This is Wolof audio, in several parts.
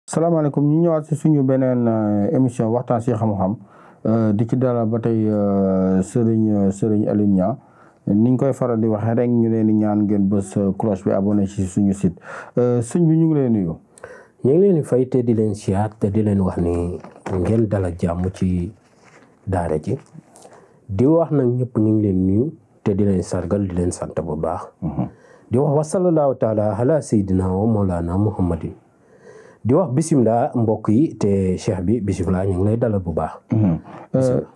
salaamaaleykum ñu ñëwaat si suñu beneen émission waxtaan si xam-xam di ci dalal ba tey Serigne Alioune Niang niñ koy faral di waxee rek ñu leen di ñaan ngeen bës cloche bi abonné ci suñu site sëñ bi ñu ngi leen nuyu. ñu ngi leen di fay te di leen siyaat te di leen wax ni ngeen dala jàmm ci daara ji di wax nag ñëpp ñu ngi leen nuyu te di leen sargal di leen sant bu baax. di wax wa sallallahu taala ala sayyidina wa mawlana muhammadin di wax bisimilah mbokk yi te cheikh bi bisimilah ñu ngi lay dalal bu baax.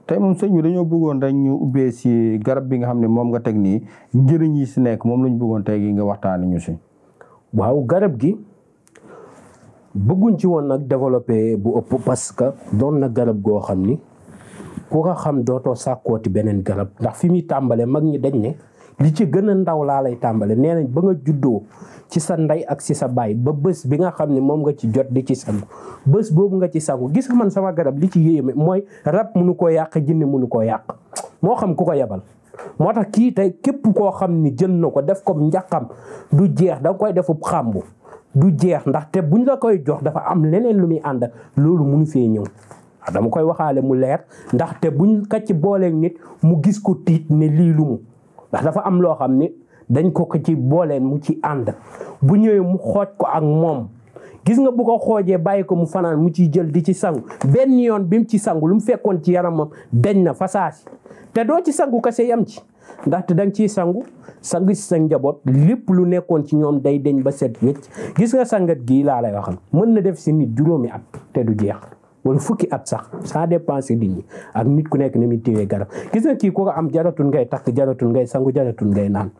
tey moom sëñ bi dañoo bëggoon rek ñu ubbee si garab bi nga xam ne moom nga teg nii njëriñ yi si nekk moom la ñu bëggoon tey gi nga waxtaanee ñu si. waaw garab gi bëgguñ ci woon nag développé bu ëpp parce que doon na garab goo xam ni ku ko xam dootoo sàkkooti beneen garab ndax fi muy tàmbale mag ñi dañ ne li ci gën a ndaw laa lay tàmbale nee nañ ba nga juddoo. ci sa ndey ak ci sa baay ba bés bi nga xam ne moom nga ci jot di ci sangu bés boobu nga ci sangu gis nga man sama garab li ci yéeme mooy rab mënu koo yàq jinne mënu koo yàq moo xam ku ko yebal moo tax kii tey képp koo xam ni jël na ko def ko njaqam du jeex da nga koy defub xàmbu du jeex ndaxte buñ la koy jox dafa am leneen lu muy ànd loolu mënu fee ñëw dama koy waxaale mu leer ndaxte buñ ka ci booleeg nit mu gis ko tiit ne lii lu mu ndax dafa am loo xam ni dañ ko ci boole mu ci ànd bu ñëwee mu xooj ko ak moom gis nga bu ko xoojee bàyyi ko mu fanaan mu ciy jël di ci sangu benn yoon bi mu ci sangu lu mu fekkoon ci yaramam deñ na fasaasi te doo ci sangu kese yam ci ndaxte danga ciy sangu sang si sa njaboot lépp lu nekkoon ci ñoom day deñ ba set wecc gis nga sangat gii laa lay waxal mën na def si nit juróomi at te du jeex wala fukki at sax ça dépend si nit ñi ak nit ku nekk ni muy téwee garab gis nga kii ku ko am jaratul ngay takk jaratul ngay sangu jaratul ngay naan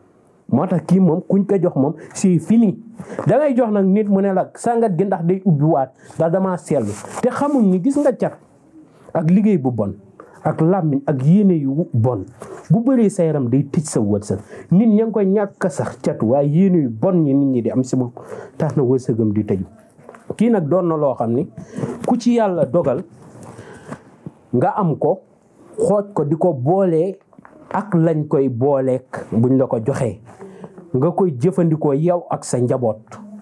moo tax kii moom kuñ ko jox moom c'est fini da ngay jox nag nit mu ne la sangat gi ndax day ubbi waat ndax damaa seetlu te xamuñ ni gis nga cat ak liggéey bu bon ak làmmiñ ak yéene yu bon bu bëree sa yaram day tëj sa wërsëg nit ña ngi koy ñàkk sax cat waaye yéene yu bon ñi nit ñi di am si moom tax na wërsëgam di tëju kii nag doon na loo xam ni ku ci yàlla dogal nga am ko xooj ko di ko boolee ak lañ koy booleek buñ la ko joxee nga koy jëfandikoo yow ak sa njaboot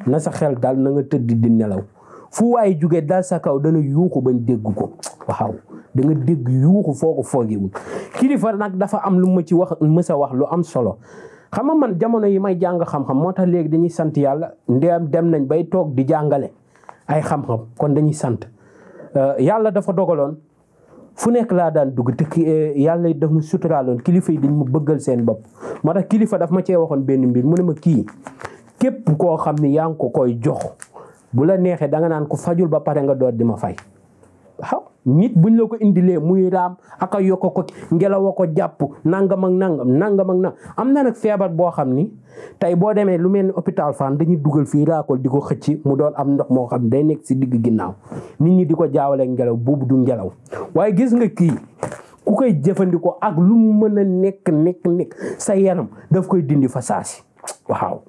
na sa xel daal na nga tëdd di nelaw fu waaye jógee daal sa kaw dana yuuxu bañ dégg ko waaw da nga dégg yuuxu foo ko foogewul kilifa nag dafa am lu ma ci wax mës a wax lu am solo xam nga man jamono yi may jàng xam-xam moo tax léegi dañuy sant yàlla ndéem dem nañ bay toog di jàngale ay xam-xam kon dañuy sant yàlla dafa dogaloon fu nekk laa daan dugg te yàlla daf mu suturaaloon kilifa yi dañ ma bëggal seen bopp moo tax kilifa daf ma cee waxoon benn mbir mu ne ma kii képp koo xam ni yaa ngi ko koy jox bu la neexee da nga naan ko fajul ba pare nga doot di ma fay waaw nit buñ la ko indilee muy raam ak a yokk ko ngelaw a ko jàpp nangam ak nangam am na nag feebar boo xam ni tey boo demee lu mel ni hôpital Fann dañuy dugal fii raakol di ko xëcc mu doon am ndox moo xam ne day nekk si digg ginnaaw nit ñi di ko jaawale ngelaw boobu du ngelaw waaye gis nga kii ku koy jëfandikoo ak lu mu mën a nekk sa yaram daf koy dindi fa saasi waaw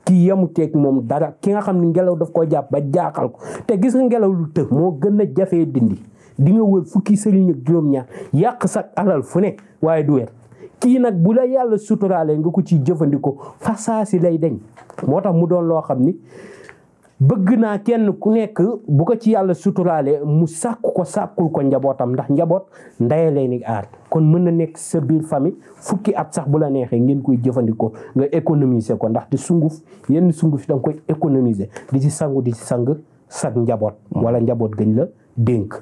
kii yamuteeg moom dara ki nga xam ne ngelaw daf ko jàpp ba jaaxal ko te gis nga ngelaw lu të moo gën a jafee dindi di nga wër fukki sëriñ ak juróom-ñaar yàq sa alal fu ne waaye du wér kii nag bu la yàlla suturaale nga ko ciy jëfandikoo fasaasi lay deñ moo tax mu doon loo xam ni bëgg naa kenn ku nekk bu ko ci yàlla suturaale mu sàkkul ko njabootam ndax njaboot ndaye lay ni aar kon mën na nekk sa biir famille fukki at sax bu la neexee ngeen koy jëfandikoo nga économiser ko ndax di sunguf yenn sunguf da nga koy économiser di ci sangu di ci sang sag njaboot wala njaboot gëñ la dénk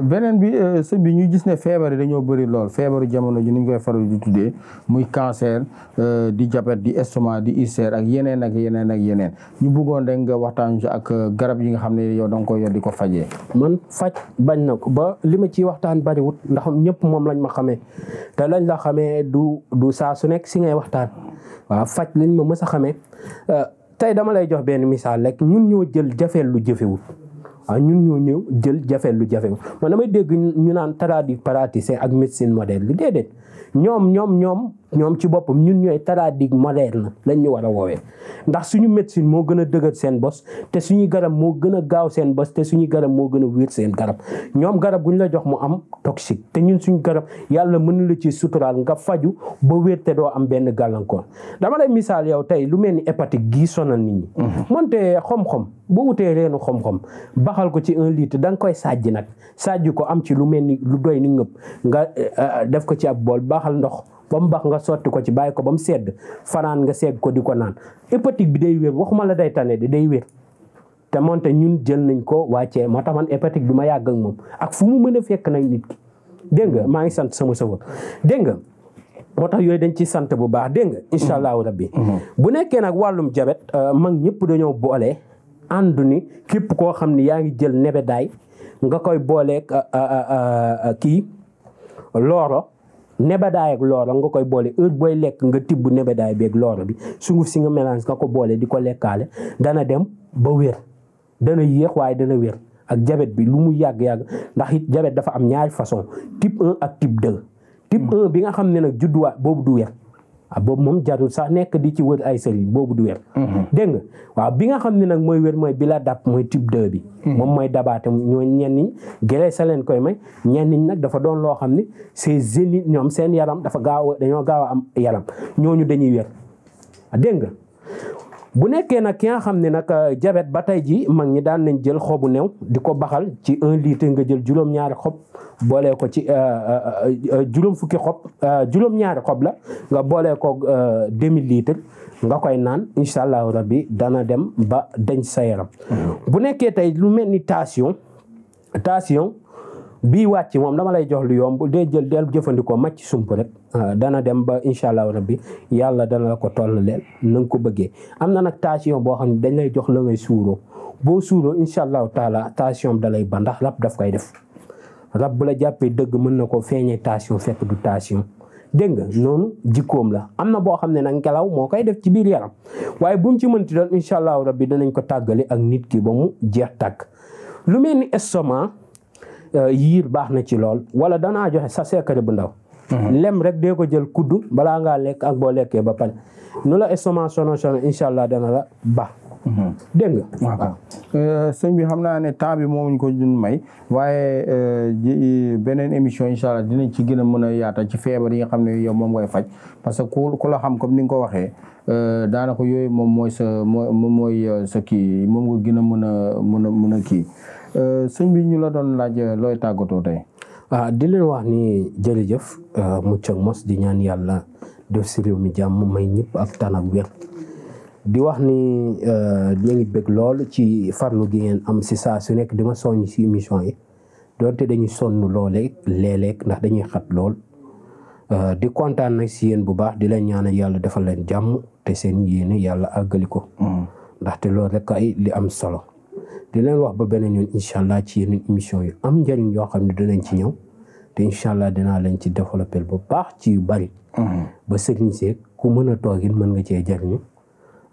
beneen bi sëñ bi ñu gis ne feebar yi dañoo bëri lool feebaru jamono ji ni ñu koy faral di tuddee muy cancer di diabète di estomac di ulcère ak yeneen ñu bëggoon rek nga waxtaan ci ak garab yi nga xam ne yow da nga koy yor di ko fajee. man faj bañ na ko ba li ma ciy waxtaan bariwut ndax ñëpp moom lañ ma xamee te lañ la xamee du saa su nekk si ngay waxtaan waaw faj lañ ma mës a xamee tey dama lay jox benn misaal rek ñun ñoo jël jafeel lu jëfewul waaw ñun ñoo ñëw jël jafeel lu jafewul man damay dégg ñu naan tradipraticien ak médecine moderne li déedéet ñoom ci boppam ñun ñooy paradigme moderne lañ ñu war a woowee ndax suñu médecine moo gën a dëgër seen bos te suñuy garab moo gën a gaaw seen bos te suñuy garab moo gën a wér seen garab ñoom garab gu ñu la jox mu am toxique te ñun suñu garab yàlla mën na la ci suturaal nga faju ba wér te doo am benn gàllankoor dama lay misaal yow tey lu mel ni hépatique gii sonal nit ñi moonte xom-xom boo wutee reenu xom-xom baxal ko ci 1 litre da nga koy sajj nag sajj ko am ci lu mel ni lu doy ni ngëpp nga def ko ci ab bool baxal ndox ba mu baax nga sotti ko ci bàyyi ko ba mu sedd fanaan nga segg ko di ko naan hépatique bi day wér waxuma la day tane di day wér te moonte ñun jël nañ ko wàccee moo tax man hépatique bi ma yàgg ak moom ak fu mu mën a fekk nag nit ki dégg nga maa ngi sant sama sëfa dégg nga moo tax yooyu dañ ci sant bu baax dégg nga incha allahu rabbi bu nekkee nag wàllum jabet mag ñëpp dañoo boole ànd ni képp koo xam ni yaa ngi jël nebedaay nga koy booleeg kii looro nebedaay ak looro nga koy boole heure booy lekk nga tibb nebedaay bi ak looro bi sunguf si nga mélange nga ko boole di ko lekkaale dana dem ba wér dana yéex waaye dana wér ak jabet bi lu mu yàgg-yàgg ndax it jabet dafa am ñaari façon type 1 ak type 2 type 1 bi nga xam ne nag judduwaat boobu du wér boobu moom jarul sax nekk di ci wër ay sëriñ boobu du wér dégg nga waaw bi nga xam ne nag mooy wér mooy bi la dab mooy type 2 bi moom mooy dabaate ñoo ñenn ñi géré sa leen koy may ñenn ñi nag dafa doon loo xam ne ces génies ñoom seen yaram dafa dañoo gaaw a am yaram ñooñu dañuy wér dégg nga bu nekkee nag ki nga xam ne nag jabet ba tey ji mag ñi daan nañ jël xobu new di ko baxal ci 1 litre nga jël juróom-ñaari xob boolee ko ci juróom-ñaari xob la nga boolee ko demi litre nga koy naan incha allahu rabbi dana dem ba denc sa yaram bu nekkee tey lu mel ni tension bii wàcc moom dama lay jox lu yomb dee jël del jëfandikoo màcc sump rek dana dem ba incha allahu rabbi yàlla dana la ko toll leel na nga ko bëggee am na nag tension boo xam ne dañ lay jox la ngay suuroo boo suuroo incha allahu taala tension da lay ba ndax rab daf koy def rab bu la jàppee dëgg mën na ko feeñee tension fekk du tension dégg nga noonu jikkoom la am na boo xam ne nag ngelaw moo koy def ci biir yaram waaye bu mu ci mënti doon incha allahu rabbi danañ ko tàggale ak nit ki ba mu jeex tàgg lu mel ni estomac yiir baax na ci lool wala danaa joxe sa secret bu ndaw lem rek dee ko jël kuddu balaa ngaa lekk ak boo lekkee ba pare nu la estomac sono incha allah dana la baax dégg nga waaw sëñ bi xam naa ne temps bi moomuñ ko dun may waaye beneen émission incha allah dinañ ci gën a mën a yaata ci feebar yi nga xam ne yow moom ngay faj parce que ku la xam comme ni nga ko waxee daanaka yooyu moom mooy sa kii moom nga gën a mën a kii sëñ bi ñu la doon laaj looy tàggatoo tey di leen wax ni jërëjëf mucc ak mos di ñaan yàlla def si réew mi jàmm may ñëpp ak tan ak wér di wax ni ñu ngi bëgg lool ci farlu gi ngeen am si saa su nekk di ma soññ si émission yi doonte dañuy sonn loolee léeg-léeg ndax dañuy xat lool di kontaan nag si yéen bu baax di leen ñaanal yàlla defal leen jàmm te seen yéene yàlla àggali ko ndaxte loolu rek ay li am solo di leen wax ba beneen yoon incha allah ci yeneen émission yu am njëriñ yoo xam ne dinañ ci ñëw te incha allah dinaa leen ci développé bu baax ci yu bari ba sëriñ seeg ku mën a toogin mën nga cee jariñu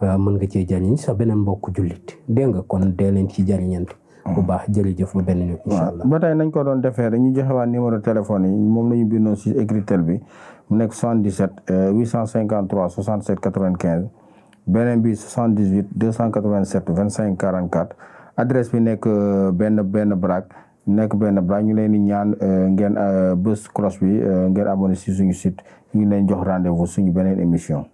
mën nga cee jariñ sa beneen mbokk jullit dégg nga kon dee leen ci jariñante bu baax jërëjëf ba beneen yoon incha allah ba tey nañ ko doon defee rek ñu joxewaat numéro téléphone yi moom la ñu bindoon si écritel bi mu nekk 77 853 67 95 beneen bi 78 287 25 44 adresse bi nekk benn baraak ñu leen di ñaan ngeen bës cloche bi ngeen abonné si suñu site ñu ngi leen jox rendez-vous suñu beneen émission